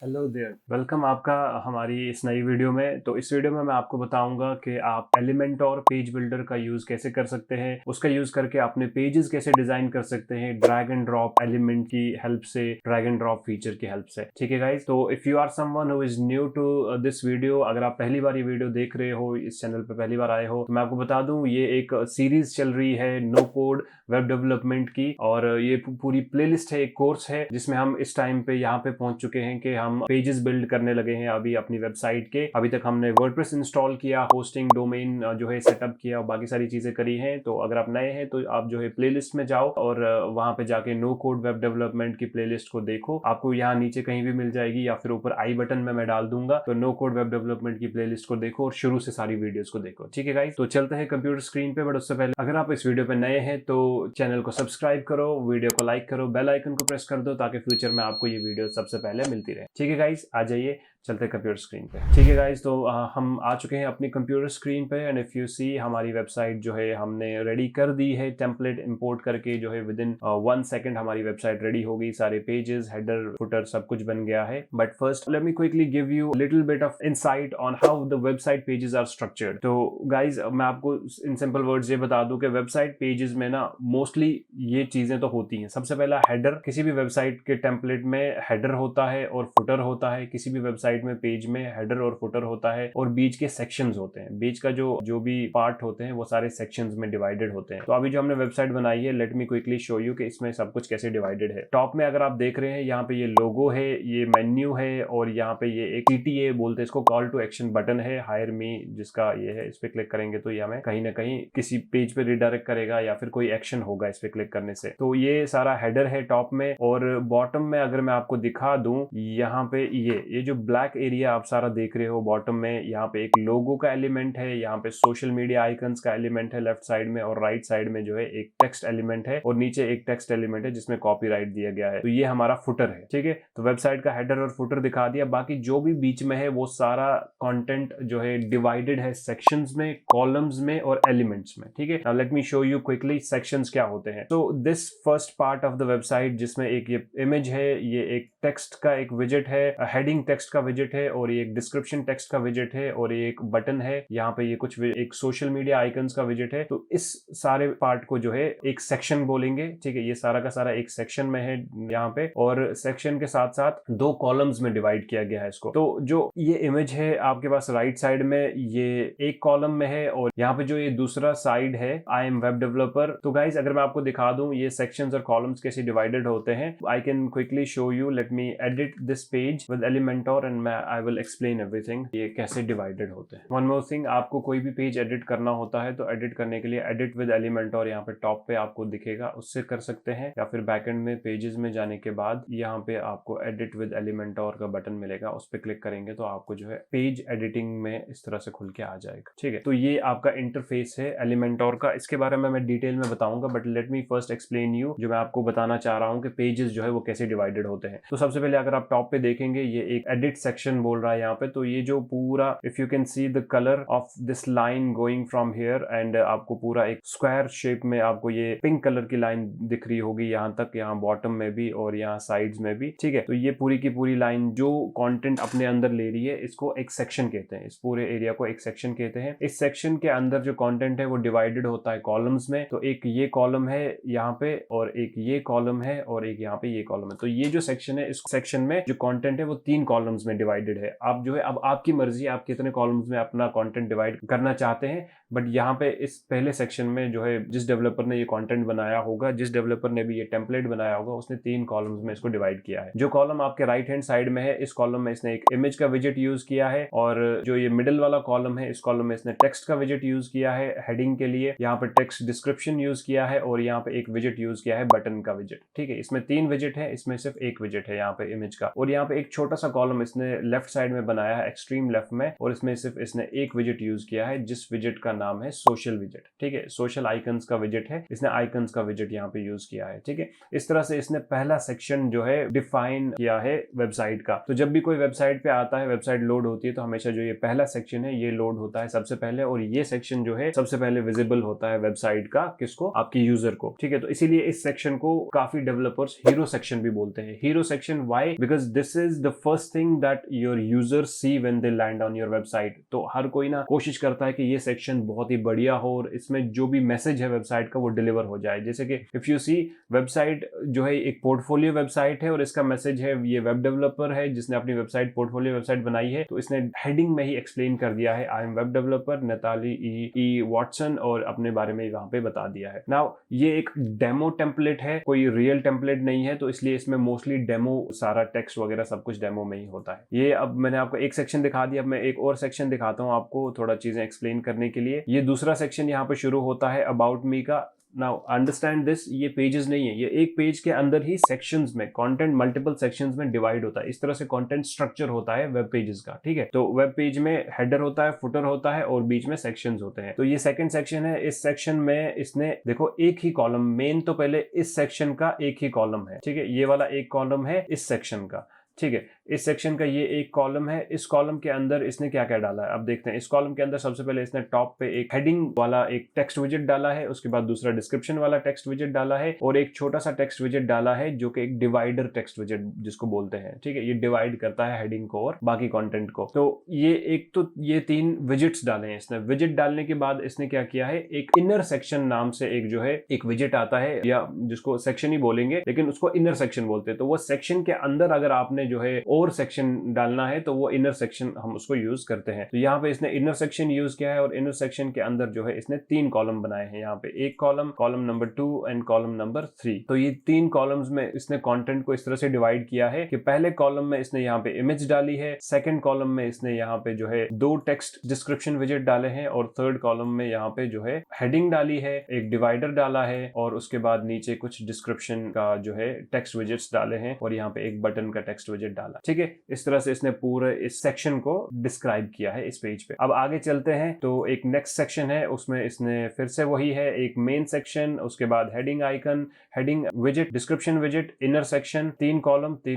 Hello there, welcome आपका हमारी इस नई वीडियो में। तो इस वीडियो में मैं आपको बताऊंगा कि आप एलिमेंटोर पेज बिल्डर का यूज कैसे कर सकते हैं, उसका यूज करके अपने पेजेस कैसे डिजाइन कर सकते हैं ड्रैग एंड ड्रॉप एलिमेंट की हेल्प से, ड्रैग एंड ड्रॉप फीचर की हेल्प से। ठीक है गाइस, तो if you are someone who is new to this video, अगर आप पहली बार ये वीडियो देख रहे हो, इस चैनल पे पहली बार आए हो, तो मैं आपको बता दूं ये एक सीरीज चल रही है नो कोड वेब डेवलपमेंट की, और ये पूरी प्लेलिस्ट है, एक कोर्स है जिसमें हम इस टाइम पे यहाँ पे पहुंच चुके हैं कि हम पेजेस बिल्ड करने लगे हैं अभी अपनी वेबसाइट के। अभी तक हमने वर्डप्रेस इंस्टॉल किया, होस्टिंग डोमेन जो है सेटअप किया और बाकी सारी चीजें करी हैं। तो अगर आप नए हैं तो आप जो है प्लेलिस्ट में जाओ और वहां पे जाके नो कोड वेब डेवलपमेंट की प्लेलिस्ट को देखो। आपको यहाँ नीचे कहीं भी मिल जाएगी या फिर ऊपर आई बटन में मैं डाल दूंगा। तो नो कोड वेब डेवलपमेंट की प्लेलिस्ट को देखो और शुरू से सारी वीडियोस को देखो। ठीक है गाइस, तो चलते हैं कंप्यूटर स्क्रीन पे। बट उससे पहले अगर आप इस वीडियो पे नए हैं तो चैनल को सब्सक्राइब करो, वीडियो को लाइक करो, बेल आइकन को प्रेस कर दो ताकि फ्यूचर में आपको ये वीडियो सबसे पहले मिलती रहे। ठीक है गाइस, आ जाइए चलते हैं कंप्यूटर स्क्रीन पे। ठीक है गाइस, तो हम आ चुके हैं अपनी कंप्यूटर स्क्रीन पे एंड इफ यू सी हमारी वेबसाइट जो है हमने रेडी कर दी है। टेम्पलेट इंपोर्ट करके जो है विद इन 1 सेकंड हमारी वेबसाइट रेडी हो गई। सारे पेजेस, हेडर, फुटर सब कुछ बन गया है। But first let me quickly give you little bit of insight on how the website pages are structured. तो गाइज मैं आपको इन सिंपल वर्ड्स ये बता दूं कि वेबसाइट पेजेस में ना मोस्टली ये चीजें तो होती हैं। सबसे पहला हेडर, किसी भी वेबसाइट के टेम्पलेट में हेडर होता है और फुटर होता है। किसी भी वेबसाइट में पेज में हेडर और फुटर होता है और बीच के सेक्शंस होते हैं। बीच का जो भी पार्ट होते हैं वो सारे सेक्शंस में डिवाइडेड होते हैं। तो अभी जो हमने वेबसाइट बनाई है, let me quickly show you कि इसमें सब कुछ कैसे डिवाइडेड है। टॉप में अगर आप देख रहे हैं यहाँ पे ये लोगो है, ये मेन्यू है और यहाँ पे ये एक CTA बोलते हैं इसको, कॉल टू एक्शन बटन है, हायर मी जिसका ये है। इस पे क्लिक करेंगे तो ये हमें कहीं ना कहीं किसी पेज पे रिडायरेक्ट करेगा या फिर कोई एक्शन होगा इस पे क्लिक करने से। तो ये सारा हेडर है टॉप में। और बॉटम में अगर मैं आपको दिखा दूं, यहाँ पे ये जो ब्लैक एरिया आप सारा देख रहे हो बॉटम में, यहाँ पे एक लोगो का एलिमेंट है, यहाँ पे सोशल मीडिया आइकन्स का एलिमेंट है लेफ्ट साइड में, और राइट साइड में जो है एक टेक्स्ट एलिमेंट है और नीचे एक टेक्स्ट एलिमेंट है जिसमें कॉपीराइट दिया गया है। तो ये हमारा फुटर है। ठीक है, तो वेबसाइट का हेडर और फुटर दिखा दिया। बाकी जो भी बीच में है वो सारा कंटेंट जो है डिवाइडेड है सेक्शंस में, कॉलम्स में और एलिमेंट्स में। ठीक है, now let me show you quickly sections क्या होते हैं। तो this first part of the website जिसमें एक ये इमेज है, ये एक टेक्स्ट का एक विजेट है, हेडिंग टेक्स्ट का विजेट है, और ये एक डिस्क्रिप्शन टेक्स्ट का विजेट है, और ये एक बटन है। यहाँ पे ये कुछ एक सोशल मीडिया आइकन्स का विजेट है। तो इस सारे पार्ट को जो है एक सेक्शन बोलेंगे। ठीक है, ये सारा का सारा एक सेक्शन में है यहाँ पे, और सेक्शन के साथ साथ 2 कॉलम्स में डिवाइड किया गया है इसको। तो जो ये इमेज है आपके पास राइट साइड में, ये एक कॉलम में है, और यहाँ पे जो ये दूसरा साइड है आई एम वेब डेवलपर। तो गाइज अगर मैं आपको दिखा दूं ये सेक्शंस और कॉलम्स कैसे डिवाइडेड होते हैं, I can quickly show you. Let me edit this page with Elementor and I will explain everything ये कैसे डिवाइडेड होते हैं। वन मोर थिंग, आपको कोई भी पेज एडिट करना होता है तो एडिट करने के लिए एडिट विद एलिमेंटोर यहाँ पे टॉप पे आपको दिखेगा, उससे कर सकते हैं, या फिर बैकएंड में पेजेस में जाने के बाद यहाँ पे आपको एडिट विद एलिमेंटोर का बटन मिलेगा, उस पर क्लिक करेंगे तो आपको जो है पेज एडिटिंग में इस तरह से खुल के आ जाएगा। ठीक है, तो ये आपका इंटरफेस है एलिमेंटोर का। इसके बारे में मैं डिटेल में बताऊंगा, but let me first explain you जो मैं आपको बताना चाह रहा हूँ कि पेजेस जो है वो कैसे डिवाइडेड होते हैं। तो सबसे पहले अगर आप टॉप पे देखेंगे ये एक एडिट सेक्शन बोल रहा है यहाँ पे। तो ये जो पूरा, if you can see the colour of this line going from here, and आपको पूरा एक स्क्वायर शेप में आपको ये पिंक कलर की लाइन दिख रही होगी यहाँ तक, यहाँ बॉटम में भी और यहाँ साइड्स में भी। ठीक है, तो ये पूरी की पूरी लाइन जो कंटेंट अपने अंदर ले रही है इसको एक सेक्शन कहते हैं। इस पूरे एरिया को एक सेक्शन कहते हैं। इस सेक्शन के अंदर जो कंटेंट है वो डिवाइडेड होता है कॉलम्स में। तो एक ये कॉलम है यहाँ पे, और एक ये कॉलम है, और एक यहाँ पे ये कॉलम है। तो ये जो सेक्शन है, इस सेक्शन में जो कंटेंट है वो 3 कॉलम्स में डिवाइडेड है। आप जो है अब आपकी मर्जी, आप कितने कॉलम्स में अपना कंटेंट डिवाइड करना चाहते हैं। बट यहाँ पे इस पहले सेक्शन में जो है जिस डेवलपर ने ये कंटेंट बनाया होगा, जिस डेवलपर ने भी ये टेम्पलेट बनाया होगा, उसने 3 कॉलम्स में इसको डिवाइड किया है। जो कॉलम आपके राइट हैंड साइड में है, इस कॉलम में इसने एक इमेज का विजेट यूज किया है, और जो ये मिडिल वाला कॉलम है, इस कॉलम में इसने टेक्स्ट का विजेट यूज किया है हेडिंग के लिए। यहाँ पे टेक्स्ट डिस्क्रिप्शन यूज किया है, और यहाँ पे एक विजेट यूज किया है बटन का विजेट। ठीक है, इसमें 3 विजेट है, इसमें सिर्फ एक विजेट है यहाँ पे इमेज का। और यहाँ पे एक छोटा सा कॉलम इसने इसने लेफ्ट साइड में बनाया है, एक्सट्रीम लेफ्ट में, और इसमें सिर्फ इसने एक विजेट यूज किया है जिस विजेट का नाम है सोशल विजेट। ठीक है, सोशल आइकन्स का विजेट है, इसने आइकन्स का विजेट यहाँ पे यूज किया है। ठीक है, इस तरह से इसने पहला सेक्शन जो है डिफाइन किया है वेबसाइट का। तो जब भी कोई वेबसाइट पे आता है, वेबसाइट लोड होती है, तो हमेशा जो ये पहला सेक्शन है ये लोड होता है सबसे पहले, और ये सेक्शन जो है सबसे पहले विजिबल होता है वेबसाइट का, किसको, आपकी यूजर को। ठीक है, तो इसीलिए इस सेक्शन को काफी डेवलपर्स हीरो सेक्शन भी बोलते हैं। Hero section why? Because this is the first thing that your user see when they land on your website. तो हर कोई ना कोशिश करता है कि ये सेक्शन बहुत ही बढ़िया हो और इसमें जो भी मैसेज है वेबसाइट का वो डिलीवर हो जाए। जैसे कि इफ यू सी, वेबसाइट जो है एक पोर्टफोलियो वेबसाइट है और इसका मैसेज है, ये वेब डेवलपर है जिसने अपनी वेबसाइट पोर्टफोलियो वेबसाइट बनाई है, तो इसने हेडिंग में ही एक्सप्लेन कर दिया है I am web developer Natalie E Watson, और अपने बारे में वहां पे बता दिया है। नाउ ये एक डेमो टेम्पलेट है, कोई रियल टेम्पलेट नहीं है, तो इसलिए इसमें मोस्टली डेमो, सारा टेक्स्ट वगैरह सब कुछ डेमो में ही होता है। ये अब मैंने आपको एक सेक्शन दिखा दिया, अब मैं एक और सेक्शन दिखाता हूँ आपको थोड़ा चीजें एक्सप्लेन करने के लिए। ये दूसरा सेक्शन यहाँ पे शुरू होता है अबाउट मी का। नाउ अंडरस्टैंड दिस, ये पेजेस नहीं है, ये एक पेज के अंदर ही सेक्शंस में कंटेंट मल्टीपल सेक्शंस में डिवाइड होता है। इस तरह से कंटेंट स्ट्रक्चर होता है वेब पेजेस का। ठीक है, तो वेब पेज में हेडर होता है, फुटर होता है और बीच में सेक्शंस होते हैं। तो ये सेकंड सेक्शन है। इस सेक्शन में इसने देखो एक ही कॉलम, मेन तो पहले इस सेक्शन का एक ही कॉलम है। ठीक है, ये वाला एक कॉलम है इस सेक्शन का। ठीक है, इस सेक्शन का ये एक कॉलम है। इस कॉलम के अंदर इसने क्या क्या डाला है अब देखते हैं। इस कॉलम के अंदर सबसे पहले इसने टॉप पे एक हेडिंग वाला एक टेक्स्ट विजेट डाला है, उसके बाद दूसरा डिस्क्रिप्शन वाला टेक्स्ट विजेट डाला है, और एक छोटा सा टेक्स्ट विजेट डाला है जो कि एक डिवाइडर टेक्स्ट विजेट जिसको बोलते हैं। ठीक है, ये डिवाइड करता है हेडिंग को और बाकी कंटेंट को। तो ये एक, तो ये 3 विजेट्स डाले हैं इसने। विजेट डालने के बाद इसने क्या किया है, एक इनर सेक्शन नाम से एक जो है एक विजेट आता है, या जिसको सेक्शन ही बोलेंगे लेकिन उसको इनर सेक्शन बोलते हैं। तो वो सेक्शन के अंदर अगर आपने जो है और सेक्शन डालना है तो वो इनर सेक्शन हम उसको यूज करते हैं। तो यहाँ पे इसने इनर सेक्शन यूज किया है, और इनर सेक्शन के अंदर जो है इसने 3 कॉलम बनाए हैं। यहाँ पे एक column, column number 2 and column number 3। तो ये 3 कॉलम्स में इसने कंटेंट को इस तरह से डिवाइड किया है कि पहले कॉलम में इसने यहाँ पे इमेज डाली है, सेकंड कॉलम में इसने यहाँ पे जो है 2 टेक्स्ट डिस्क्रिप्शन विजेट डाले हैं, और थर्ड कॉलम में यहाँ पे जो है हेडिंग डाली है, एक डिवाइडर डाला है, और उसके बाद नीचे कुछ डिस्क्रिप्शन का जो है टेक्स्ट विजेट्स डाले हैं, और यहाँ पे एक बटन का टेक्स्ट विजेट डाला। ठीक है, इस तरह से इसने पूरे इस सेक्शन को डिस्क्राइब किया है इस पेज पे। अब आगे चलते हैं, तो एक नेक्स्ट सेक्शन है, उसमें इसने फिर से वही है, एक मेन सेक्शन, उसके बाद heading icon, heading विजेट, description विजेट, inner section, 3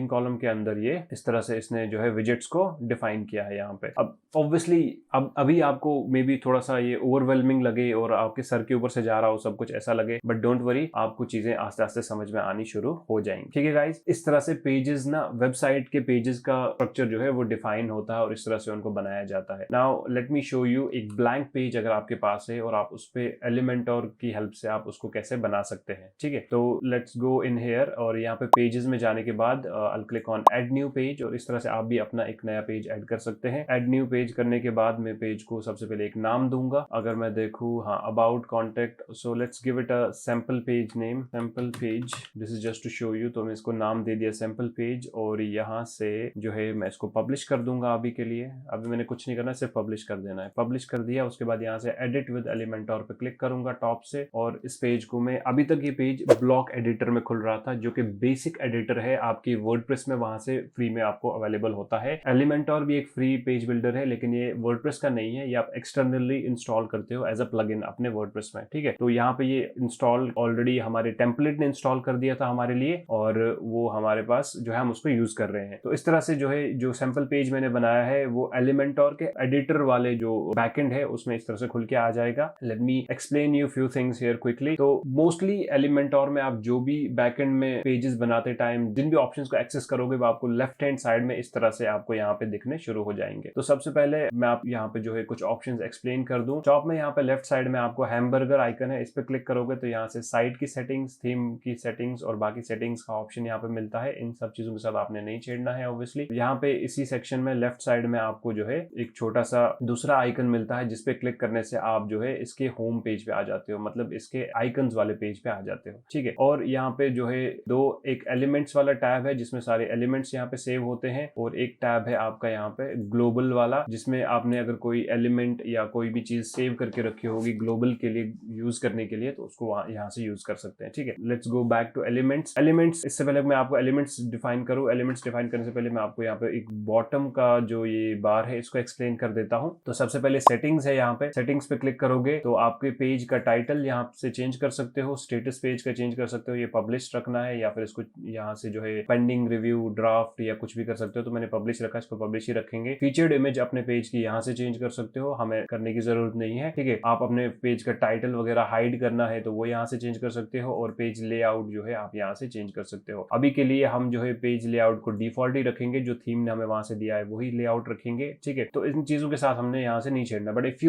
column के अंदर ये इस तरह से इसने जो है विजेट्स को डिफाइन किया है यहाँ पे। अब ऑब्वियसली अब अभी आपको मे बी थोड़ा सा ये ओवरवेलमिंग लगे और आपके सर के ऊपर से जा रहा हो सब कुछ, ऐसा लगे, बट डोंट वरी, आपको चीजें आस्ते आस्ते समझ में आनी शुरू हो जाएंगी। ठीक है गाइस, इस तरह से पेजेस ना, वेबसाइट के पेजेस का स्ट्रक्चर जो है वो डिफाइन होता है और इस तरह से उनको बनाया जाता है। Now let me show you एक ब्लैंक पेज अगर आपके पास है और आप उस पे एलिमेंटोर की हेल्प से आप उसको कैसे बना सकते हैं। ठीक है, तो लेट्स गो इन हियर, और यहाँ पे पेजेस में जाने के बाद I click on add new page, और इस तरह से आप भी अपना एक नया पेज ऐड कर सकते हैं। ऐड न्यू पेज करने के बाद मैं पेज को सबसे पहले एक नाम दूंगा। अगर मैं देखूं, हाँ, about contact, so let's give it a sample page name, sample page, this is just to show you. तो मैं इसको नाम दे दिया सैंपल पेज, और यहाँ से जो है मैं इसको पब्लिश कर दूंगा अभी के लिए। अभी मैंने कुछ नहीं करना, सिर्फ पब्लिश कर देना है। पब्लिश कर दिया, उसके बाद यहाँ से एडिट विद एलिमेंटोर पे क्लिक करूंगा टॉप से, और इस पेज को मैं, अभी तक ये पेज ब्लॉक एडिटर में खुल रहा था, जो कि बेसिक एडिटर है आपकी वर्डप्रेस में, वहां से फ्री में आपको अवेलेबल होता है। एलिमेंटोर भी एक फ्री पेज बिल्डर है, लेकिन ये वर्डप्रेस का नहीं है, ये आप एक्सटर्नली इंस्टॉल करते हो एज अ प्लगइन अपने वर्डप्रेस में। ठीक है, तो यहाँ पे ये इंस्टॉल ऑलरेडी हमारे टेम्पलेट ने इंस्टॉल कर दिया था हमारे लिए, और वो हमारे पास जो है हम उसको यूज कर रहे हैं। तो इस तरह से जो है जो सैंपल पेज मैंने बनाया है वो एलिमेंटोर के एडिटर वाले जो बैकएंड है उसमें इस तरह से खुल के आ जाएगा। Late me explain you few things here quickly. तो मोस्टली एलिमेंटोर में आप जो भी बैकएंड में पेजेस बनाते टाइम जिन भी ऑप्शंस को एक्सेस करोगे वो आपको लेफ्ट हैंड साइड में इस तरह से आपको यहाँ पे दिखने शुरू हो जाएंगे। तो सबसे पहले मैं आप यहाँ पे जो है कुछ ऑप्शंस एक्सप्लेन कर दूं। टॉप में यहाँ पे लेफ्ट साइड में आपको हैमबर्गर आइकन है, इस पे क्लिक करोगे तो यहाँ से साइट की सेटिंग्स, थीम की सेटिंग्स और बाकी सेटिंग्स का ऑप्शन यहाँ पे मिलता है। इन सब चीजों के साथ आपने नहीं छेड़ना है ऑब्वियसली। यहाँ पे इसी सेक्शन में लेफ्ट साइड में आपको जो है एक छोटा सा दूसरा आइकन मिलता है, जिसपे क्लिक करने से आप जो है इसके होम पेज पे आ जाते हो, मतलब इसके आइकन्स वाले पेज पे आ जाते हो। ठीक है, और यहाँ पे जो है एक एलिमेंट्स वाला टैब है जिसमें सारे एलिमेंट्स यहाँ पे सेव होते हैं, और एक टैब है आपका यहाँ पे ग्लोबल वाला, जिसमें आपने अगर कोई एलिमेंट या कोई भी चीज सेव करके रखी होगी ग्लोबल के लिए यूज करने के लिए, तो उसको यहाँ से यूज कर सकते हैं। ठीक है, let's go back two elements. इससे पहले मैं आपको एलिमेंट्स डिफाइन करूँ। एलिमेंट्स डिफाइन करने से पहले मैं आपको यहाँ पे एक बॉटम का जो ये बार है इसको एक्सप्लेन कर देता हूँ। तो सबसे पहले सेटिंग्स है, यहाँ पे सेटिंग्स पे क्लिक करोगे तो आपके पेज का टाइटल यहाँ से चेंज कर सकते हो, स्टेटस पेज का चेंज कर सकते हो, ये पब्लिश रखना है या फिर इसको यहाँ से जो है पेंडिंग रिव्यू ड्राफ्ट या कुछ भी कर सकते हो। तो मैंने पब्लिश रखा, इसको पब्लिश ही रखेंगे। फीचर्ड इमेज अपने पेज की यहाँ से चेंज कर सकते हो, हमें करने की जरूरत नहीं है, ठीक है। आप अपने पेज का टाइटल वगैरह हाइड करना है तो वो यहाँ से चेंज कर सकते हो, और पेज लेआउट जो है आप यहाँ से चेंज कर सकते हो। अभी के लिए हम जो है पेज लेआउट को डिफॉल्ट ही रखेंगे, जो थीम ने हमें वहां से दिया है वही लेआउट रखेंगे, ठीक है। तो इन चीजों के साथ हमने यहाँ से नहीं छेड़ना, but if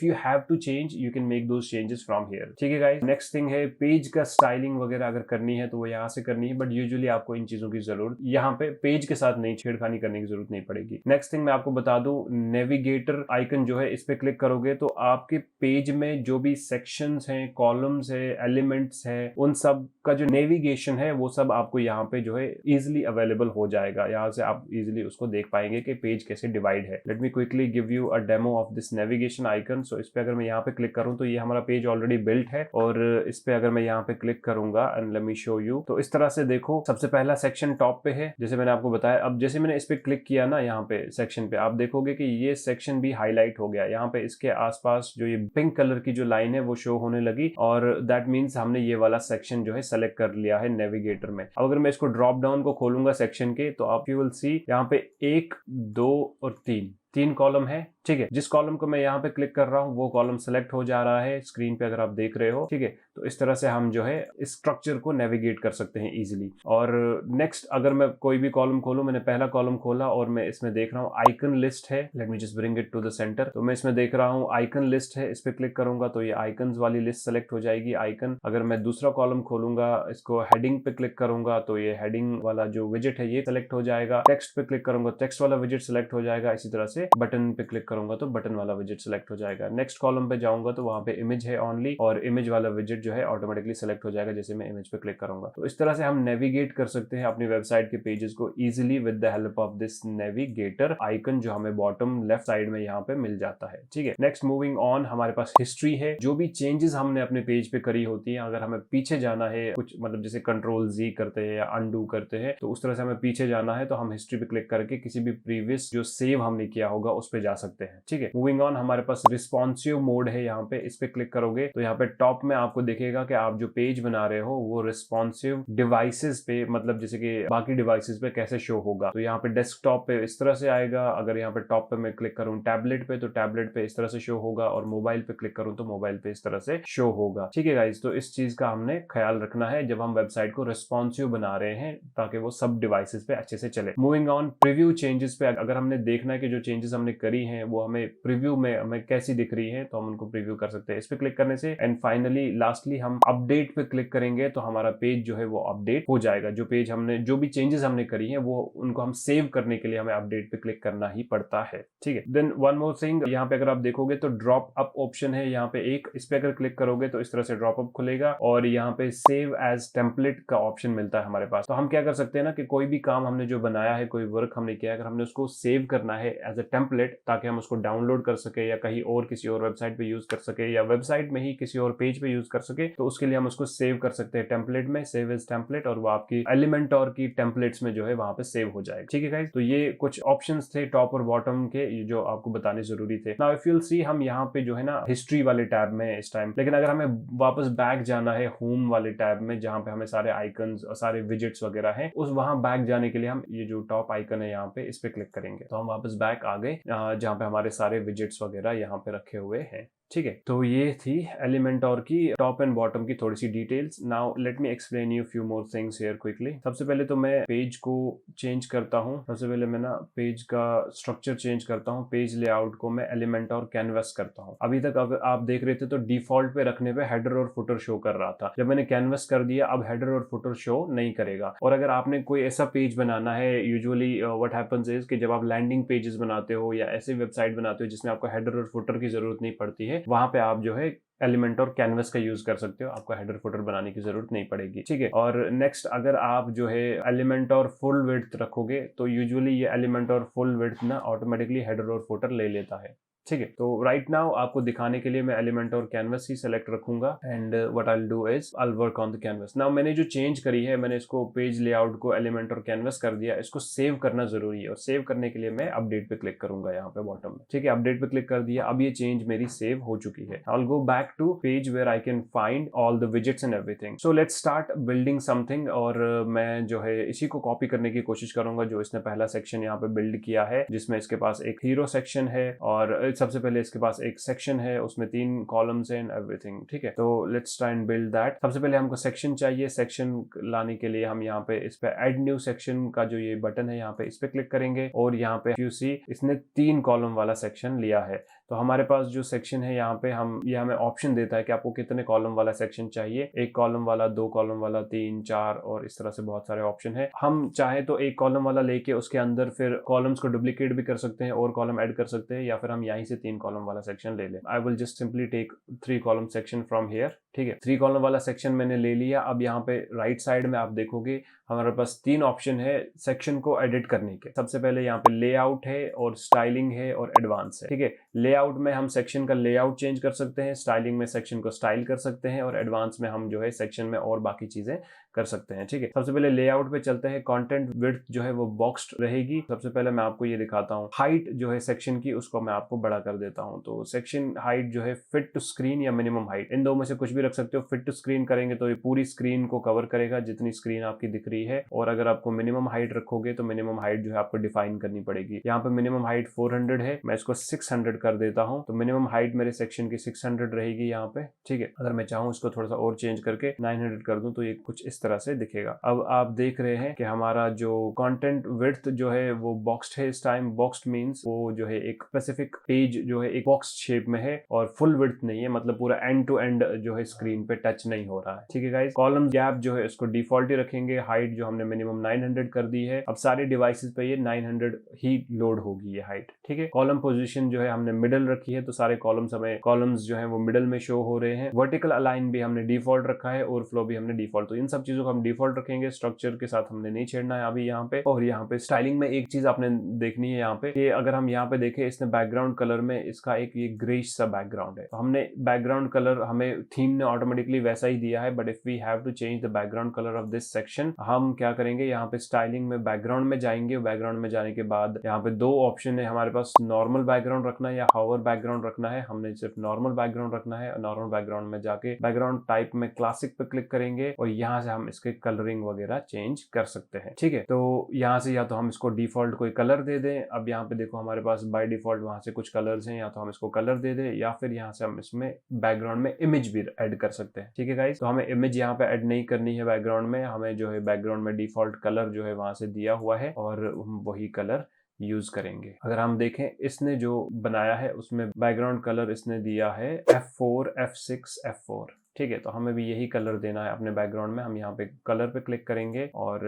you have to change you can make those changes from here, ठीक है गाइस। नेक्स्ट थिंग है पेज का स्टाइलिंग वगैरह अगर करनी है तो वो यहाँ से करनी है, बट यूजुअली आपको इन चीजों की जरूरत यहाँ पे पेज के साथ नहीं, छेड़खानी करने की जरूरत नहीं पड़ेगी। नेक्स्ट थिंग मैं आपको बता दूं, नेविगेटर आइकन जो है इस पे क्लिक करोगे तो आपके पेज में जो भी सेक्शंस हैं, कॉलम्स है, एलिमेंट्स है, उन सब का जो नेविगेशन है वो सब आपको यहाँ पे जो है इजिली अवेलेबल हो जाएगा। यहाँ से आप इजिली उसको देख पाएंगे कि पेज कैसे डिवाइड है। Let me quickly give you a demo of this navigation icon. So इस पे अगर मैं यहाँ पे क्लिक करूँ तो ये हमारा पेज ऑलरेडी बिल्ट है, और इस पे अगर मैं यहाँ पे क्लिक करूंगा and let me show you, तो इस तरह से देखो सबसे पहला सेक्शन टॉप पे है जैसे मैंने आपको बताया। अब जैसे मैंने इस पे क्लिक किया ना यहाँ पे सेक्शन पे, आप देखोगे कि ये सेक्शन भी हाईलाइट हो गया। यहाँ पे इसके आसपास जो ये पिंक कलर की जो लाइन है वो शो होने लगी, और दैट मीन्स हमने ये वाला सेक्शन जो है सेलेक्ट कर लिया है नेविगेटर में। अब अगर मैं इसको ड्रॉप डाउन को खोलूंगा सेक्शन के, तो आप यू विल सी यहाँ पे 1, 2 और 3 कॉलम है, ठीक है। जिस कॉलम को मैं यहाँ पे क्लिक कर रहा हूँ वो कॉलम सेलेक्ट हो जा रहा है स्क्रीन पे, अगर आप देख रहे हो, ठीक है। तो इस तरह से हम जो है इस स्ट्रक्चर को नेविगेट कर सकते हैं इजीली। और नेक्स्ट अगर मैं कोई भी कॉलम खोलूं, मैंने पहला कॉलम खोला और मैं इसमें देख रहा हूँ आइकन लिस्ट है। Let me just bring it to the centre. तो मैं इसमें देख रहा हूँ आइकन लिस्ट है, इस पे क्लिक करूंगा तो ये आइकन्स वाली लिस्ट सेलेक्ट हो जाएगी, आइकन। अगर मैं दूसरा कॉलम खोलूंगा, इसको हेडिंग पे क्लिक करूंगा तो ये हेडिंग वाला जो विजेट है ये सेलेक्ट हो जाएगा। टेक्स्ट पे क्लिक करूंगा, टेक्स्ट वाला विजेट सेलेक्ट हो जाएगा। इसी तरह से बटन पे क्लिक करूंगा तो बटन वाला विजेट सेलेक्ट हो जाएगा। नेक्स्ट कॉलम पे जाऊंगा तो वहां पे इमेज है ओनली, और इमेज वाला विजेट जो है ऑटोमेटिकली सेलेक्ट हो जाएगा जैसे मैं इमेज पे क्लिक करूंगा। तो इस तरह से हम नेविगेट कर सकते हैं अपनी वेबसाइट के पेजेस को easily with the help of this navigator icon, जो हमें बॉटम लेफ्ट साइड में यहाँ पे मिल जाता है, ठीक है। नेक्स्ट मूविंग ऑन, हमारे पास हिस्ट्री है। जो भी चेंजेस हमने अपने पेज पे करी होती है, अगर हमें पीछे जाना है कुछ, मतलब जैसे Ctrl+Z करते हैं या अनडू करते हैं, तो उस तरह से हमें पीछे जाना है तो हम हिस्ट्री पे क्लिक करके किसी भी प्रीवियस जो सेव हमने किया होगा उस पे जा सकते हैं, ठीक है। मूविंग ऑन, हमारे पास रिस्पॉन्सिव मोड है। यहाँ पे इस पे क्लिक करोगे तो यहाँ पे टॉप में आपको दिखेगा कि आप जो पेज बना रहे हो वो रिस्पॉन्सिव डिवाइसेस पे, मतलब जैसे कि बाकी डिवाइसेस पे कैसे शो होगा। तो यहाँ पे डेस्कटॉप पे इस तरह से आएगा। अगर यहाँ पे टॉप पे मैं क्लिक करूँ टैबलेट पे, तो टैबलेट पे इस तरह से शो होगा, और मोबाइल पे क्लिक करूँ तो मोबाइल पे इस तरह से शो होगा, ठीक है गाइज। तो इस चीज का हमने ख्याल रखना है जब हम वेबसाइट को रिस्पॉन्सिव बना रहे हैं, ताकि वो सब डिवाइसेस पे अच्छे से चले। मूविंग ऑन, प्रीव्यू चेंजेस पे अगर हमने देखना है कि जो चेंजेस हमने करी हैं वो हमें प्रीव्यू में हमें कैसी दिख रही है, तो हम उनको प्रीव्यू कर सकते हैं इस पे क्लिक करने से। एंड फाइनली लास्टली हम अपडेट पे क्लिक करेंगे तो हमारा पेज जो है वो अपडेट हो जाएगा। जो पेज हमने, जो भी चेंजेस हमने करी है वो उनको हम सेव करने के लिए हमें अपडेट पे क्लिक करना ही पड़ता है, ठीक है। देन वन मोर थिंग, यहाँ पे अगर आप देखोगे तो ड्रॉप अप ऑप्शन है यहाँ पे एक, इस पे अगर क्लिक करोगे तो इस तरह से ड्रॉप अप खुलेगा, और यहाँ पे सेव एज टेम्पलेट का ऑप्शन मिलता है हमारे पास। तो हम क्या कर सकते हैं ना, कि कोई भी काम हमने जो बनाया है, कोई वर्क हमने किया है, अगर हमने उसको सेव करना है एज अ टेम्पलेट, ताकि हम उसको डाउनलोड कर सके या कहीं और किसी और वेबसाइट पे यूज कर सके, या वेबसाइट में ही किसी और पेज पे यूज कर सके, तो उसके लिए हम उसको सेव कर सकते हैं टेम्पलेट में, सेव एज टेम्पलेट, और वो आपकी एलिमेंटोर की टेम्पलेट्स में जो है वहां पे सेव हो जाएगा, ठीक है गाइस। तो ये कुछ ऑप्शंस थे टॉप और बॉटम के जो आपको बताने जरूरी थे। नाउ इफ यू विल सी, हम यहाँ पे जो है ना हिस्ट्री वाले टैब में इस टाइम, लेकिन अगर हमें वापस बैक जाना है होम वाले टैब में जहाँ पे हमें सारे आइकन्स और सारे विजेट्स वगैरह हैं, उस वहां बैक जाने के लिए हम ये जो टॉप आइकन है यहाँ पे इस पे क्लिक करेंगे तो हम वापस बैक आ गए जहाँ पे हमारे सारे विजेट्स वगैरह यहाँ पे रखे हुए हैं, ठीक है। तो ये थी एलिमेंटोर की टॉप एंड बॉटम की थोड़ी सी details. Now let me explain you few more things here quickly. सबसे पहले तो मैं पेज को चेंज करता हूँ। सबसे पहले मैं ना पेज का स्ट्रक्चर चेंज करता हूँ। पेज लेआउट को मैं एलिमेंटोर कैनवस करता हूँ। अभी तक अगर आप देख रहे थे तो डिफॉल्ट पे रखने पे हेडर और फुटर शो कर रहा था। जब मैंने कैनवस कर दिया अब हेडर और फुटर शो नहीं करेगा। और अगर आपने कोई ऐसा पेज बनाना है, यूजुअली व्हाट हैपेंस इज कि जब आप लैंडिंग पेजेस बनाते हो या ऐसी वेबसाइट बनाते हो जिसमें आपको हेडर और फुटर की जरूरत नहीं पड़ती है, वहां पे आप जो है एलिमेंटोर कैनवस का यूज कर सकते हो। आपको हेडर फुटर बनाने की जरूरत नहीं पड़ेगी, ठीक है। और नेक्स्ट, अगर आप जो है एलिमेंटोर फुल विड्थ रखोगे तो यूजुअली ये एलिमेंटोर फुल विड्थ ना ऑटोमेटिकली हेडर और फुटर ले लेता है। ठीक है। तो राइट नाउ आपको दिखाने के लिए मैं एलिमेंट और कैनवस ही सेलेक्ट रखूंगा and what I will do is I will work on the canvas. Now मैंने जो चेंज करी है, मैंने इसको पेज लेआउट को एलिमेंट और कैनवस कर दिया। इसको सेव करना जरूरी है और सेव करने के लिए मैं अपडेट पे क्लिक करूंगा यहाँ पे बॉटम में। ठीक है, अपडेट पे क्लिक कर दिया। अब ये चेंज मेरी सेव हो चुकी है। I will go back to page where I can find all the widgets and everything. So let's start building something. और मैं जो है इसी को कॉपी करने की कोशिश करूंगा जो इसने पहला सेक्शन यहाँ पे बिल्ड किया है, जिसमें इसके पास एक हीरो सेक्शन है और सबसे पहले इसके पास एक सेक्शन है, उसमें 3 कॉलम्स एंड एवरीथिंग। ठीक है, तो let's try and build that. सबसे पहले हमको सेक्शन चाहिए। सेक्शन लाने के लिए हम यहाँ पे इस पे ऐड न्यू सेक्शन का जो ये बटन है यहाँ पे इस पे क्लिक करेंगे और यहाँ पे यू सी इसने 3 कॉलम वाला सेक्शन लिया है। तो हमारे पास जो सेक्शन है यहाँ पे ये हमें ऑप्शन देता है कि आपको कितने कॉलम वाला सेक्शन चाहिए। 1 कॉलम वाला, 2 कॉलम वाला, 3, 4 और इस तरह से बहुत सारे ऑप्शन है। हम चाहे तो 1 कॉलम वाला लेके उसके अंदर फिर कॉलम्स को डुप्लीकेट भी कर सकते हैं और कॉलम ऐड कर सकते हैं, या फिर हम यहीं से 3 कॉलम वाला सेक्शन ले लें। I will just simply take 3 column section from here. ठीक है, 3 कॉलम वाला सेक्शन मैंने ले लिया। अब यहाँ पे राइट साइड में आप देखोगे हमारे पास 3 ऑप्शन है सेक्शन को एडिट करने के। सबसे पहले यहाँ पे लेआउट है और स्टाइलिंग है और एडवांस है। ठीक है, लेआउट में हम सेक्शन का लेआउट चेंज कर सकते हैं, स्टाइलिंग में सेक्शन को स्टाइल कर सकते हैं और एडवांस में हम जो है सेक्शन में और बाकी चीजें कर सकते हैं। ठीक है, सबसे पहले लेआउट पे चलते हैं। कंटेंट विड्थ जो है वो बॉक्स्ड रहेगी। सबसे पहले मैं आपको ये दिखाता हूँ। हाइट जो है सेक्शन की उसको मैं आपको बड़ा कर देता हूँ। तो सेक्शन हाइट जो है फिट टू स्क्रीन या मिनिमम हाइट, इन दो में से कुछ भी रख सकते हो। फिट टू स्क्रीन करेंगे तो ये पूरी स्क्रीन को कवर करेगा जितनी स्क्रीन आपकी दिख रही है, और अगर आपको मिनिमम हाइट रखोगे तो मिनिमम हाइट जो है आपको डिफाइन करनी पड़ेगी। यहाँ पे मिनिमम हाइट 400 है, मैं इसको 600 कर देता हूँ। तो मिनिमम हाइट मेरे सेक्शन की 600 रहेगी यहाँ पे। ठीक है, अगर मैं चाहूँ इसको थोड़ा सा और चेंज करके 900 कर दूं तो ये कुछ इस तरह से दिखेगा। अब आप देख रहे हैं कि हमारा जो कंटेंट विड्थ जो है वो बॉक्स्ड है इस टाइम। बॉक्स्ड मींस वो जो है एक स्पेसिफिक पेज जो है एक बॉक्स शेप में है और फुल विड्थ नहीं है, मतलब पूरा एंड टू एंड जो है स्क्रीन पे टच नहीं हो रहा है। ठीक है गाइस, कॉलम गैप जो है इसको डिफॉल्ट ही रखेंगे। हाइट जो हमने मिनिमम 900 कर दी है। अब सारे डिवाइसेस पे ये 900 ही लोड होगी ये हाइट। ठीक है, कॉलम पोजीशन जो है हमने मिडल रखी है, तो सारे कॉलम्स जो है वो मिडल में शो हो रहे हैं। वर्टिकल अलाइन भी हमने डिफॉल्ट रखा है, ओवरफ्लो भी हमने डिफॉल्ट। तो इन सब चीजों को हम डिफॉल्ट रखेंगे। स्ट्रक्चर के साथ हमने नहीं छेड़ना है अभी यहाँ पे। और यहाँ पे स्टाइलिंग में एक चीज आपने देखनी है यहाँ पे कि अगर हम यहाँ पे देखें, इसने बैकग्राउंड कलर में इसका एक ये ग्रेइश सा बैकग्राउंड है। तो हमने बैकग्राउंड कलर हमें थीम ने ऑटोमेटिकली वैसा ही दिया है, but if we have to change the background colour of this section, हम क्या करेंगे, यहाँ पे स्टाइलिंग में बैकग्राउंड में जाएंगे। बैकग्राउंड में जाने के बाद यहाँ पे 2 ऑप्शन है हमारे पास, नॉर्मल बैकग्राउंड रखना है या हावर बैकग्राउंड रखना है। हमने सिर्फ नॉर्मल बैकग्राउंड रखना है। नॉर्मल बैकग्राउंड में जाके बैकग्राउंड टाइप में क्लासिक पे क्लिक करेंगे और यहाँ से हम इसके कलरिंग वगैरह चेंज कर सकते हैं। ठीक है, तो यहाँ से या तो हम इसको डिफॉल्ट कोई कलर दे दें। अब यहाँ पे देखो हमारे पास बाय डिफॉल्ट वहां से कुछ कलर्स हैं, या तो हम इसको कलर दे दें या फिर यहाँ से हम इसमें बैकग्राउंड में इमेज भी ऐड कर सकते हैं। ठीक है गाइस, तो हमें इमेज यहाँ पे ऐड नहीं करनी है बैकग्राउंड में। हमें जो है बैकग्राउंड में डिफॉल्ट कलर जो है वहां से दिया हुआ है और हम वही कलर यूज करेंगे। अगर हम देखें इसने जो बनाया है उसमें बैकग्राउंड कलर इसने दिया है F4, F6, F4। ठीक है, तो हमें भी यही कलर देना है अपने बैकग्राउंड में। हम यहाँ पे कलर पे क्लिक करेंगे और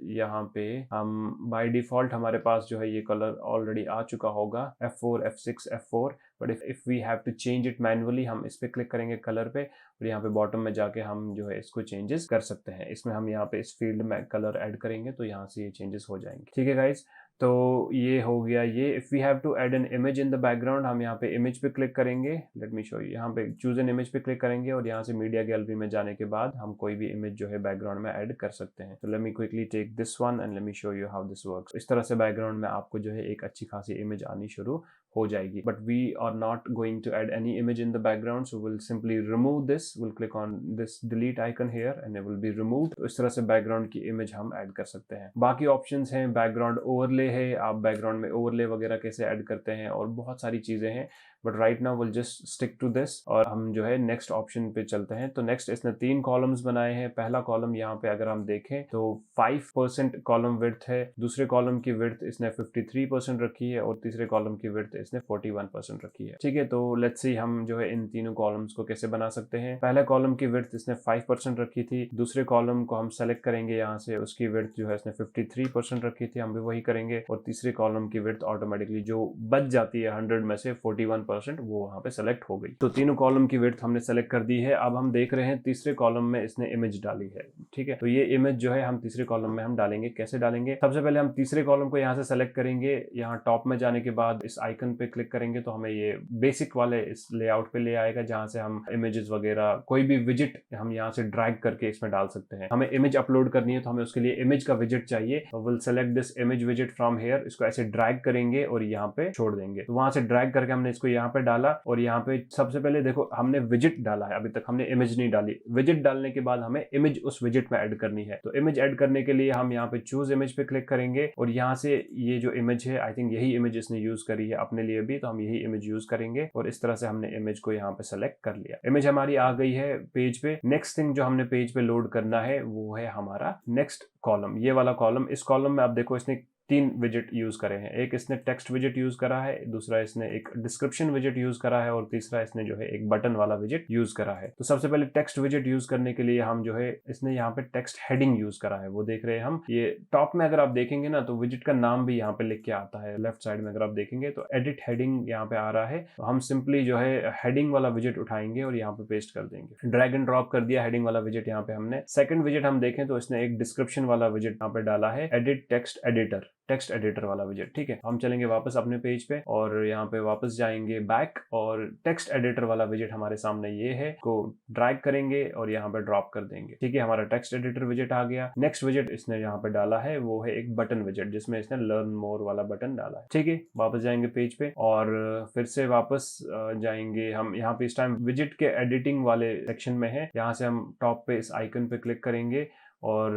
यहाँ पे हम बाय डिफॉल्ट हमारे पास जो है ये कलर ऑलरेडी आ चुका होगा F4, F6, F4। But if we have to change it manually, हम इस पे क्लिक करेंगे कलर पे और यहाँ पे बॉटम में जाके हम जो है इसको चेंजेस कर सकते हैं। इसमें हम यहाँ पे इस फील्ड में कलर ऐड करेंगे तो यहाँ से ये चेंजेस हो जाएंगे। ठीक है गाइज, तो ये हो गया ये। If we have to add an image in the background, हम यहाँ पे इमेज पे क्लिक करेंगे। लेट मी शो यू, यहाँ पे चूज एन इमेज पे क्लिक करेंगे और यहाँ से मीडिया गैलरी में जाने के बाद हम कोई भी इमेज जो है बैकग्राउंड में ऐड कर सकते हैं। तो let me quickly take this one and let me show you how this works. इस तरह से बैकग्राउंड में आपको जो है एक अच्छी खासी इमेज आनी शुरू हो जाएगी। But we are not going to add any image in the background, so will simply remove this. Will click on this delete icon here and it will be removed. तो इस तरह से बैकग्राउंड की image हम add कर सकते हैं। बाकी ऑप्शंस हैं, बैकग्राउंड ओवरले है, आप बैकग्राउंड में ओवरले वगैरह कैसे ऐड करते हैं और बहुत सारी चीजें हैं। But right now will just stick to this और हम जो है नेक्स्ट ऑप्शन पे चलते हैं। तो नेक्स्ट इसने 3 कॉलम्स बनाए हैं। पहला कॉलम यहाँ पे अगर हम देखें तो 5% कॉलम विड्थ है। दूसरे कॉलम की विड्थ इसने 53% रखी है और तीसरे कॉलम की विड्थ इसने 41% रखी है। ठीक है, तो लेट्स सी हम जो है इन तीनों कॉलम्स को कैसे बना सकते हैं। पहले कॉलम की विड्थ इसने 5% रखी थी। दूसरे कॉलम को हम सेलेक्ट करेंगे यहाँ से, उसकी विड्थ जो है इसने 53% रखी थी, हम भी वही करेंगे। और तीसरे कॉलम की विड्थ ऑटोमेटिकली जो बच जाती है 100 में से 41%, वो वहां पे सेलेक्ट हो गई। तो तीनों कॉलम की विड्थ हमने सेलेक्ट कर दी है। अब हम देख रहे हैं तीसरे कॉलम में इसने इमेज डाली है। ठीक है, तो ये इमेज जो है हम तीसरे कॉलम में हम डालेंगे। कैसे डालेंगे, सबसे पहले हम तीसरे कॉलम को यहाँ से सेलेक्ट करेंगे। यहाँ टॉप में जाने के बाद इस आइकन आइकन पे क्लिक करेंगे तो हमें ये बेसिक वाले इस लेआउट पे ले आएगा, जहां से हम इमेजेस वगैरह कोई भी विजिट हम यहाँ से ड्रैग करके इसमें डाल सकते हैं। हमें इमेज अपलोड करनी है तो हमें उसके लिए इमेज का विजिट चाहिए, will select this image visit from here, इसको ऐसे ड्रैग करेंगे और यहाँ पे छोड़ देंगे। तो वहां से ड्रैग करके हमने इसको यहाँ पे डाला और यहाँ पे सबसे पहले देखो हमने विजिट डाला है, अभी तक हमने इमेज नहीं डाली। विजिट डालने के बाद हमें इमेज उस विजिट में ऐड करनी है। तो इमेज ऐड करने के लिए हम यहाँ पे चूज इमेज पे क्लिक करेंगे और यहाँ से ये जो इमेज है, आई थिंक यही इमेज इसने यूज करी है अपने लिए भी, तो हम यही इमेज यूज करेंगे और इस तरह से हमने इमेज को यहाँ पे सेलेक्ट कर लिया। इमेज हमारी आ गई है पेज पे। नेक्स्ट थिंग जो हमने पेज पे लोड करना है वो है हमारा नेक्स्ट कॉलम, ये वाला कॉलम। इस कॉलम में आप देखो इसने 3 विजिट यूज करे हैं। एक इसने टेक्स्ट विजिट यूज करा है, दूसरा इसने एक डिस्क्रिप्शन विजिट यूज करा है और तीसरा इसने जो है एक बटन वाला विजिट यूज करा है। तो सबसे पहले टेक्स्ट विजिट यूज करने के लिए हम जो है इसने यहाँ पे टेक्स्ट हेडिंग यूज करा है, वो देख रहे हैं हम। ये टॉप में अगर आप देखेंगे ना तो विजिट का नाम भी यहाँ पे लिख के आता है। लेफ्ट साइड में अगर आप देखेंगे तो एडिट हेडिंग यहाँ पे आ रहा है। तो हम सिंपली जो है हेडिंग वाला विजिट उठाएंगे और यहाँ पे पेस्ट कर देंगे। ड्रैग एंड ड्रॉप कर दिया हेडिंग वाला विजिट यहाँ पे हमने। सेकंड विजिट हम देखें तो इसने एक डिस्क्रिप्शन वाला विजिट यहाँ पे डाला है, edit text editor, text editor वाला विजिट। ठीक है, हम चलेंगे वापस अपने पेज पे और यहाँ पे वापस जाएंगे बैक और टेक्स्ट एडिटर वाला विजिट हमारे सामने ये है, को ड्रैग करेंगे और यहाँ पे ड्रॉप कर देंगे। ठीक है, हमारा टेक्स्ट एडिटर विजिट आ गया। नेक्स्ट विजिट इसने यहाँ पे डाला है वो है एक बटन विजिट, जिसमें इसने लर्न मोर वाला बटन डाला है। ठीक है, वापस जाएंगे पेज पे और फिर से वापस जाएंगे हम। यहाँ पे इस टाइम विजिट के एडिटिंग वाले सेक्शन में है। यहाँ से हम टॉप पे इस आइकन पे क्लिक करेंगे और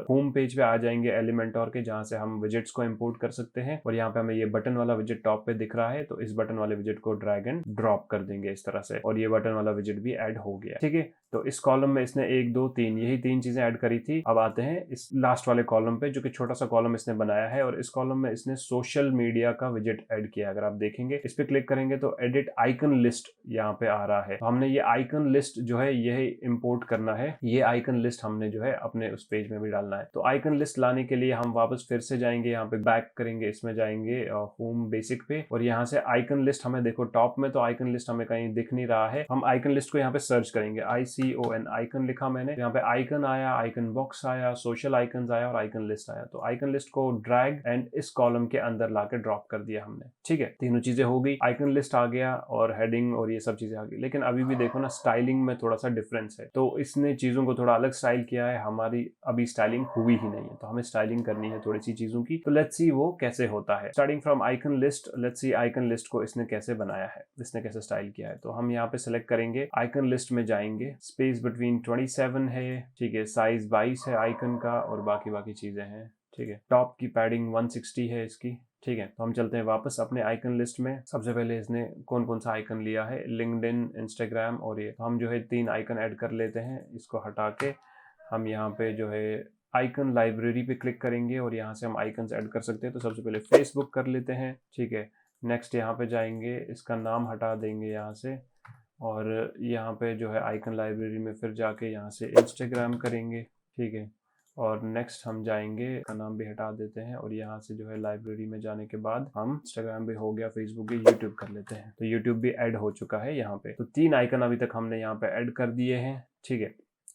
होम पेज पे आ जाएंगे एलिमेंटोर के, जहां से हम विजिट्स को इंपोर्ट कर सकते हैं। और यहाँ पे हमें ये बटन वाला विजिट टॉप पे दिख रहा है, तो इस बटन वाले विजिट को ड्रैग एंड ड्रॉप कर देंगे इस तरह से और ये बटन वाला विजिट भी ऐड हो गया। ठीक है, तो इस कॉलम में इसने 1 2 3 यही 3 चीजें ऐड करी थी। अब आते हैं इस लास्ट वाले कॉलम पे, जो कि छोटा सा कॉलम इसने बनाया है और इस कॉलम में इसने सोशल मीडिया का विजिट ऐड किया। अगर आप देखेंगे इस पे क्लिक करेंगे तो एडिट आइकन लिस्ट यहाँ पे आ रहा है। तो हमने ये आइकन लिस्ट जो है यही इंपोर्ट करना है। ये आइकन लिस्ट हमने जो है अपने उस पेज में भी डालना है। तो आइकन लिस्ट लाने के लिए हम वापस फिर से जाएंगे, यहाँ पे बैक करेंगे, इसमें जाएंगे होम बेसिक पे और यहाँ से आइकन लिस्ट हमें देखो टॉप में, तो आइकन लिस्ट हमें कहीं दिख नहीं रहा है। हम आइकन लिस्ट को यहाँ पे सर्च करेंगे, ICON आइकन लिखा मैंने, यहाँ पे आइकन आया, आइकन बॉक्स आया, सोशल आइकन आया और आइकन लिस्ट आया। तो आइकन लिस्ट को ड्रैग एंड इस कॉलम के अंदर लाके ड्रॉप कर दिया हमने। ठीक है, तीनों चीजें हो गई, आइकन लिस्ट आ गया और हेडिंग और ये सब चीजें आ गई। लेकिन अभी भी देखो ना स्टाइलिंग में थोड़ा सा डिफरेंस है, तो इसने चीजों को थोड़ा अलग स्टाइल किया है। हमारी अभी स्टाइलिंग हुई ही नहीं है, तो हमें स्टाइलिंग करनी है थोड़ी सी चीजों की। तो लेट्स सी वो कैसे होता है। Starting from icon list, let's see icon list को इसने कैसे बनाया है, इसने कैसे स्टाइल किया है। तो हम यहाँ पे सिलेक्ट करेंगे, आइकन लिस्ट में जाएंगे, स्पेस बिटवीन 27 है। ठीक है, साइज 22 है आइकन का और बाकी चीजें हैं। ठीक है, टॉप की पैडिंग 160 है इसकी। ठीक है, तो हम चलते हैं वापस अपने आइकन लिस्ट में। सबसे पहले इसने कौन कौन सा आइकन लिया है, लिंक्डइन, इंस्टाग्राम और ये। तो हम जो है 3 आइकन ऐड कर लेते हैं। इसको हटा के हम यहाँ पे जो है आइकन लाइब्रेरी पे क्लिक करेंगे और यहाँ से हम आइकन्स ऐड कर सकते हैं। तो सबसे पहले फेसबुक कर लेते हैं। ठीक है, नेक्स्ट यहाँ पे जाएंगे, इसका नाम हटा देंगे यहाँ से और यहाँ पे जो है आइकन लाइब्रेरी में फिर जाके यहाँ से इंस्टाग्राम करेंगे। ठीक है, और नेक्स्ट हम जाएंगे, का नाम भी हटा देते हैं और यहाँ से जो है लाइब्रेरी में जाने के बाद हम इंस्टाग्राम भी हो गया, फेसबुक भी, यूट्यूब कर लेते हैं। तो यूट्यूब भी ऐड हो चुका है यहाँ पे। तो 3 आइकन अभी तक हमने यहाँ पे ऐड कर दिए हैं। ठीक है,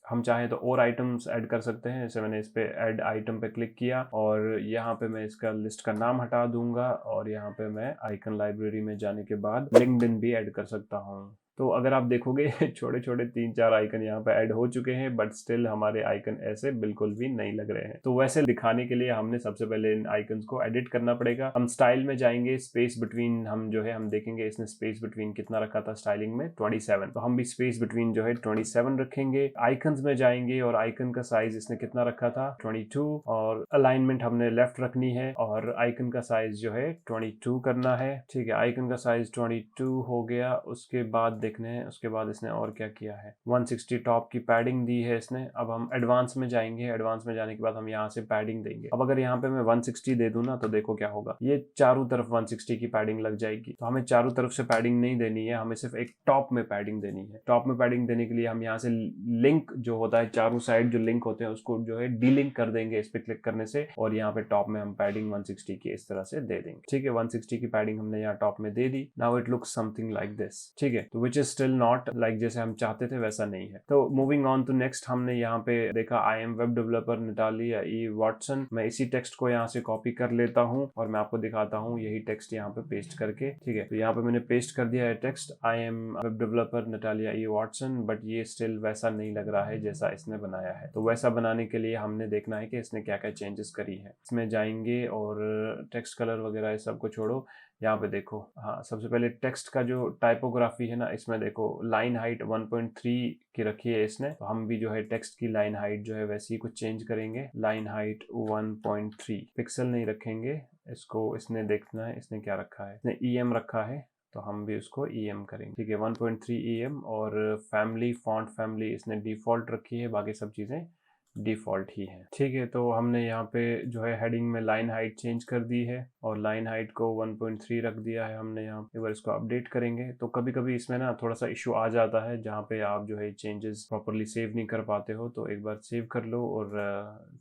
हम चाहें तो और आइटम्स ऐड कर सकते हैं। जैसे मैंने इस पे ऐड आइटम पे क्लिक किया और यहाँ पे मैं इसका लिस्ट का नाम हटा दूंगा और यहाँ पे मैं आइकन लाइब्रेरी में जाने के बाद लिंक्डइन भी ऐड कर सकता हूँ। तो अगर आप देखोगे छोटे छोटे 3-4 आइकन यहाँ पे ऐड हो चुके हैं, बट स्टिल हमारे आइकन ऐसे बिल्कुल भी नहीं लग रहे हैं। तो वैसे दिखाने के लिए हमने सबसे पहले इन आइकन्स को एडिट करना पड़ेगा। हम स्टाइल में जाएंगे, स्पेस बिटवीन हम जो है हम देखेंगे इसने स्पेस बिटवीन कितना रखा था स्टाइलिंग में, 27। तो हम भी स्पेस बिटवीन जो है 27 रखेंगे। आइकन्स में जाएंगे और आइकन का साइज इसने कितना रखा था, 22। और अलाइनमेंट हमने लेफ्ट रखनी है और आइकन का साइज जो है 22 करना है। ठीक है, आइकन का साइज 22 हो गया। उसके बाद देखने हैं, उसके बाद इसने और क्या किया है, 160 टॉप की पैडिंग दी है इसने। अब हम एडवांस में जाएंगे, एडवांस में जाने के बाद हम यहाँ से पैडिंग देंगे। अब अगर यहाँ पे मैं 160 दे दूं ना तो देखो क्या होगा, ये चारों तरफ 160 की पैडिंग लग जाएगी। तो हमें चारों तरफ से पैडिंग नहीं देनी है, हमें सिर्फ एक टॉप में पैडिंग देनी है। टॉप में पैडिंग देने के लिए हम यहाँ से लिंक जो होता है, चारों साइड जो लिंक होते हैं उसको जो है डीलिंक कर देंगे इस पे क्लिक करने से और यहाँ पे टॉप में हम पैडिंग 160 की इस तरह से दे देंगे। ठीक है, 160 की पैडिंग हमने यहाँ टॉप में दे दी। Now it looks something like this. ठीक है, तो which is still not like जैसे हम चाहते थे वैसा नहीं है। तो मूविंग ऑन टू नेक्स्ट, हमने यहाँ पे देखा I am web developer Natalia E Watson. मैं इसी टेक्स्ट को यहाँ से कॉपी कर लेता हूँ और मैं आपको दिखाता हूँ यही टेक्स्ट यहाँ पे पेस्ट करके। ठीक है, तो यहाँ पे मैंने पेस्ट कर दिया है text I am web developer Natalia E Watson, but ये स्टिल वैसा नहीं लग रहा है जैसा इसने बनाया है। तो वैसा बनाने के लिए हमने देखना है कि इसने क्या क्या चेंजेस करी है। इसमें जाएंगे और टेक्स्ट कलर वगैरह इस सबको छोड़ो, यहाँ पे देखो। हाँ, सबसे पहले टेक्स्ट का जो टाइपोग्राफी है ना, इसमें देखो लाइन हाइट 1.3 की रखी है इसने। तो हम भी जो है टेक्स्ट की लाइन हाइट जो है वैसी कुछ चेंज करेंगे। लाइन हाइट 1.3 पिक्सल नहीं रखेंगे इसको। इसने देखना है इसने क्या रखा है, इसने EM रखा है, तो हम भी उसको EM करेंगे। ठीक है, 1.3 EM। और फैमिली फॉन्ट फैमिली इसने डिफॉल्ट रखी है, बाकी सब चीज़ें डिफ़ॉल्ट ही है। ठीक है, तो हमने यहाँ पे जो है हेडिंग में लाइन हाइट चेंज कर दी है और लाइन हाइट को 1.3 रख दिया है हमने यहाँ। एक बार इसको अपडेट करेंगे तो कभी कभी इसमें ना थोड़ा सा इशू आ जाता है जहाँ पे आप जो है चेंजेस प्रॉपरली सेव नहीं कर पाते हो। तो एक बार सेव कर लो और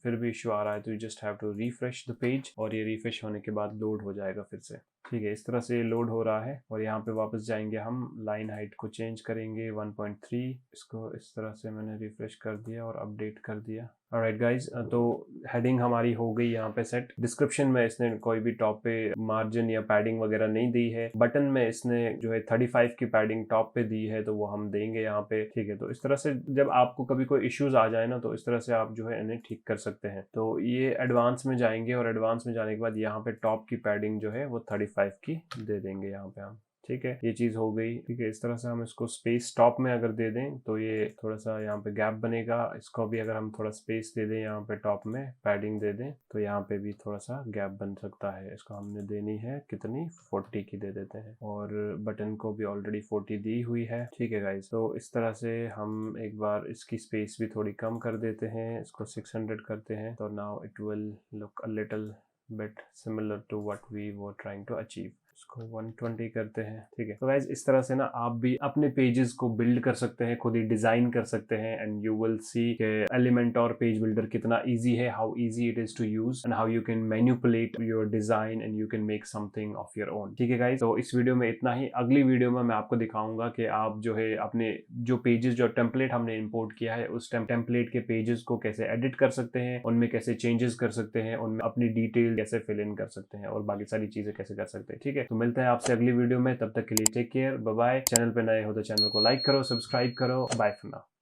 फिर भी इशू आ रहा है तो you just have to refresh the page, और ये रिफ्रेश होने के बाद लोड हो जाएगा फिर से। ठीक है, इस तरह से लोड हो रहा है। और यहाँ पे वापस जाएंगे हम, लाइन हाइट को चेंज करेंगे 1.3। इसको इस तरह से मैंने रिफ्रेश कर दिया और अपडेट कर दिया। ऑलराइट गाइज, तो हेडिंग हमारी हो गई यहाँ पे सेट। डिस्क्रिप्शन में इसने कोई भी टॉप पे मार्जिन या पैडिंग वगैरह नहीं दी है। बटन में इसने जो है 35 की पैडिंग टॉप पे दी है, तो वो हम देंगे यहाँ पे। ठीक है, तो इस तरह से जब आपको कभी कोई इश्यूज आ जाए ना, तो इस तरह से आप जो है इन्हें ठीक कर सकते हैं। तो ये एडवांस में जाएंगे और एडवांस में जाने के बाद यहाँ पे टॉप की पैडिंग जो है वो 35 की दे देंगे यहाँ पे हम। ठीक है, ये चीज़ हो गई। ठीक है, इस तरह से हम इसको स्पेस टॉप में अगर दे दें तो ये थोड़ा सा यहाँ पे गैप बनेगा। इसको भी अगर हम थोड़ा स्पेस दे दें यहाँ पे टॉप में, पैडिंग दे दें, तो यहाँ पे भी थोड़ा सा गैप बन सकता है। इसको हमने देनी है कितनी, 40 की दे देते हैं। और बटन को भी ऑलरेडी 40 दी हुई है। ठीक है गाइज, तो इस तरह से हम एक बार इसकी स्पेस भी थोड़ी कम कर देते हैं, इसको 600 करते हैं। तो now it will look a little bit similar to what we were trying to achieve. इसको 120 करते हैं। ठीक है, तो गाइज इस तरह से ना आप भी अपने पेजेस को बिल्ड कर सकते हैं, खुद ही डिजाइन कर सकते हैं। एंड यू विल सी कि एलिमेंटोर पेज बिल्डर कितना इजी है, how easy it is to use and how you can manipulate your design and you can make something of your own. ठीक है गाइज, तो इस वीडियो में इतना ही। अगली वीडियो में मैं आपको दिखाऊंगा कि आप जो है अपने जो पेजेस, जो टेम्पलेट हमने इंपोर्ट किया है, उस टेम्पलेट के पेजेस को कैसे एडिट कर सकते हैं, उनमें कैसे चेंजेस कर सकते हैं, उनमें अपनी डिटेल कैसे फिल इन कर सकते हैं और बाकी सारी चीजें कैसे कर सकते हैं। ठीक है, तो मिलते हैं आपसे अगली वीडियो में, तब तक के लिए take care, bye bye. Channel पे नए हो तो चैनल को लाइक करो, सब्सक्राइब करो। Bye for now.